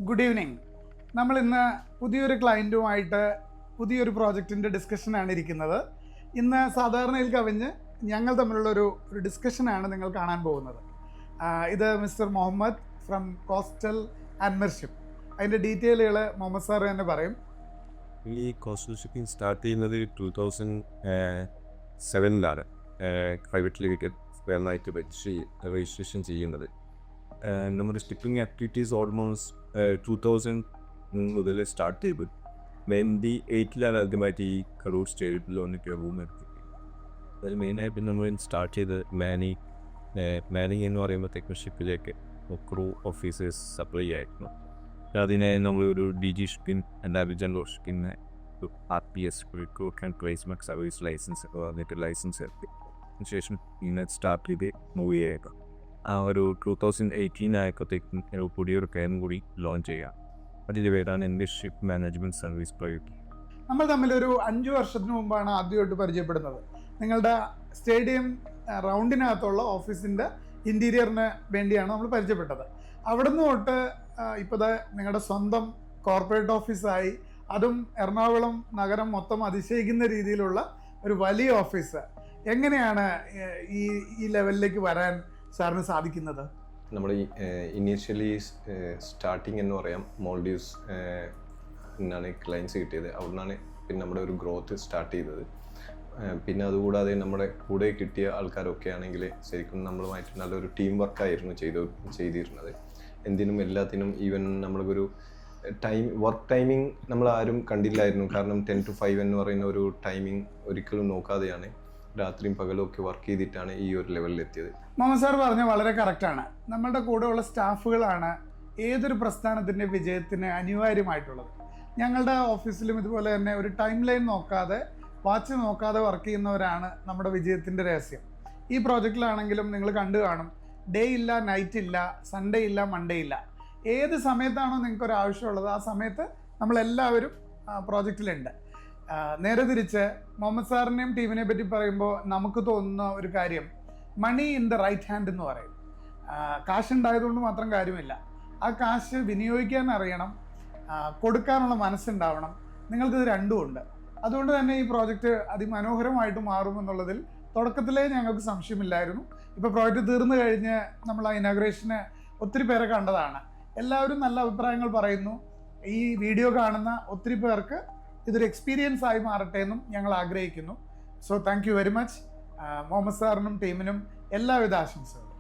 Good evening. നമ്മൾ ഇന്ന് പുതിയൊരു ക്ലയൻറ്റുമായിട്ട് പുതിയൊരു പ്രോജക്റ്റിൻ്റെ ഡിസ്കഷനാണ് ഇരിക്കുന്നത്. ഇന്ന് സാധാരണയിൽ കവിഞ്ഞ് ഞങ്ങൾ തമ്മിലുള്ളൊരു ഡിസ്കഷനാണ് നിങ്ങൾ കാണാൻ പോകുന്നത്. ഇത് മിസ്റ്റർ മുഹമ്മദ് ഫ്രം കോസ്റ്റൽ ആൻമർഷിപ്പ്. അതിൻ്റെ ഡീറ്റെയിലുകൾ മുഹമ്മദ് സാർ തന്നെ പറയും. ഈ കോസ്റ്റൽ ഷിപ്പിംഗ് സ്റ്റാർട്ട് ചെയ്യുന്നത് 2007 പ്രൈവറ്റ് ലിമിറ്റഡ് സ്പെയറിനായിട്ട് രജിസ്ട്രേഷൻ ചെയ്യുന്നത്. നമ്മുടെ ഷിപ്പിംഗ് ആക്ടിവിറ്റീസ് ഓൾമോസ്റ്റ് 2000 മുതൽ സ്റ്റാർട്ട് ചെയ്തു. 98 ആദ്യമായിട്ട് ഈ കറൂർ സ്റ്റേറ്റിൽ വന്നിട്ട് റൂം എടുത്തു. അതിൽ മെയിനായിട്ട് നമ്മൾ സ്റ്റാർട്ട് ചെയ്ത് മാനിങ് എന്ന് പറയുമ്പോഴത്തേക്കും ഷിപ്പിലേക്ക് ക്രൂ ഓഫീസേഴ്സ് സപ്ലൈ ആയിരുന്നു. അതിനെ നമ്മളൊരു DG shipping and general shipping RPS recruit and placement service licence വന്നിട്ട് ലൈസൻസ് എടുത്തു. അതിനുശേഷം ഇന്ന് സ്റ്റാർട്ട് ചെയ്ത് മൂവ് ചെയ്യുക. ആ ഒരു 2018 ആയപ്പോഴത്തേക്കും പുതിയൊരു കെയറും കൂടി ലോഞ്ച് ചെയ്യാം. അതിൻ്റെ പേരാണ് എൻ്റെ ഷിപ്പ് മാനേജ്മെൻറ്റ് സർവീസ് പ്രൈവറ്റ്. നമ്മൾ തമ്മിലൊരു 5 വർഷത്തിന് മുമ്പാണ് ആദ്യമായിട്ട് പരിചയപ്പെടുന്നത്. നിങ്ങളുടെ സ്റ്റേഡിയം റൗണ്ടിനകത്തുള്ള ഓഫീസിൻ്റെ ഇൻറ്റീരിയറിന് വേണ്ടിയാണ് നമ്മൾ പരിചയപ്പെട്ടത്. അവിടുന്ന് തൊട്ട് ഇപ്പോൾ നിങ്ങളുടെ സ്വന്തം കോർപ്പറേറ്റ് ഓഫീസായി, അതും എറണാകുളം നഗരം മൊത്തം അതിശയിക്കുന്ന രീതിയിലുള്ള ഒരു വലിയ ഓഫീസ്. എങ്ങനെയാണ് ഈ ലെവലിലേക്ക് വരാൻ സാറിന് സാധിക്കുന്നത്? നമ്മൾ ഇനീഷ്യലി സ്റ്റാർട്ടിങ് എന്ന് പറയാം മോൾഡീവ്സ് എന്നാണ് ക്ലയൻസ് കിട്ടിയത്. അവിടുന്നാണ് പിന്നെ നമ്മുടെ ഒരു ഗ്രോത്ത് സ്റ്റാർട്ട് ചെയ്തത്. പിന്നെ അതുകൂടാതെ നമ്മുടെ കൂടെ കിട്ടിയ ആൾക്കാരൊക്കെ ആണെങ്കിൽ ശരിക്കും നമ്മളുമായിട്ട് നല്ലൊരു ടീം വർക്കായിരുന്നു ചെയ്തിരുന്നത്. എന്തിനും എല്ലാത്തിനും. ഈവൻ നമ്മൾക്കൊരു വർക്ക് ടൈമിംഗ് നമ്മൾ ആരും കണ്ടില്ലായിരുന്നു. കാരണം 10 to 5 എന്ന് പറയുന്ന ഒരു ടൈമിംഗ് ഒരിക്കലും നോക്കാതെയാണ് രാത്രിയും പകലും ഒക്കെ വർക്ക് ചെയ്തിട്ടാണ് ഈ ഒരു ലെവലിൽ എത്തിയത്. മുഹമ്മദ് സാർ പറഞ്ഞ വളരെ കറക്റ്റാണ്. നമ്മളുടെ കൂടെയുള്ള സ്റ്റാഫുകളാണ് ഏതൊരു പ്രസ്ഥാനത്തിൻ്റെ വിജയത്തിന് അനിവാര്യമായിട്ടുള്ളത്. ഞങ്ങളുടെ ഓഫീസിലും ഇതുപോലെ തന്നെ ഒരു ടൈം ലൈൻ നോക്കാതെ, വാച്ച് നോക്കാതെ വർക്ക് ചെയ്യുന്നവരാണ് നമ്മുടെ വിജയത്തിൻ്റെ രഹസ്യം. ഈ പ്രോജക്റ്റിലാണെങ്കിലും നിങ്ങൾ കണ്ടു കാണും, ഡേ ഇല്ല, നൈറ്റ് ഇല്ല, സൺഡേ ഇല്ല, മൺഡേ ഇല്ല. ഏത് സമയത്താണോ നിങ്ങൾക്കൊരു ആവശ്യമുള്ളത് ആ സമയത്ത് നമ്മളെല്ലാവരും പ്രോജക്റ്റിലുണ്ട്. നേരെ തിരിച്ച് മുഹമ്മദ് സാറിനെയും ടീമിനെ പറ്റി പറയുമ്പോൾ നമുക്ക് തോന്നുന്ന ഒരു കാര്യം, money in the right hand എന്ന് പറയും. കാശുണ്ടായതുകൊണ്ട് മാത്രം കാര്യമില്ല. ആ കാശ് വിനിയോഗിക്കാൻ അറിയണം, കൊടുക്കാനുള്ള മനസ്സുണ്ടാവണം. നിങ്ങൾക്കിത് രണ്ടും ഉണ്ട്. അതുകൊണ്ട് തന്നെ ഈ പ്രോജക്റ്റ് അതിമനോഹരമായിട്ട് മാറുമെന്നുള്ളതിൽ തുടക്കത്തിലേ ഞങ്ങൾക്ക് സംശയമില്ലായിരുന്നു. ഇപ്പോൾ പ്രോജക്റ്റ് തീർന്നു കഴിഞ്ഞ് നമ്മൾ ആ ഇനാഗ്രേഷന് ഒത്തിരി പേരെ കണ്ടതാണ്. എല്ലാവരും നല്ല അഭിപ്രായങ്ങൾ പറയുന്നു. ഈ വീഡിയോ കാണുന്ന ഒത്തിരി പേർക്ക് ഇതൊരു എക്സ്പീരിയൻസ് ആയി മാറട്ടെ എന്നും ഞങ്ങൾ ആഗ്രഹിക്കുന്നു. So thank you very much. Muhammad സാറിനും ടീമിനും എല്ലാവിധ ആശംസകളും.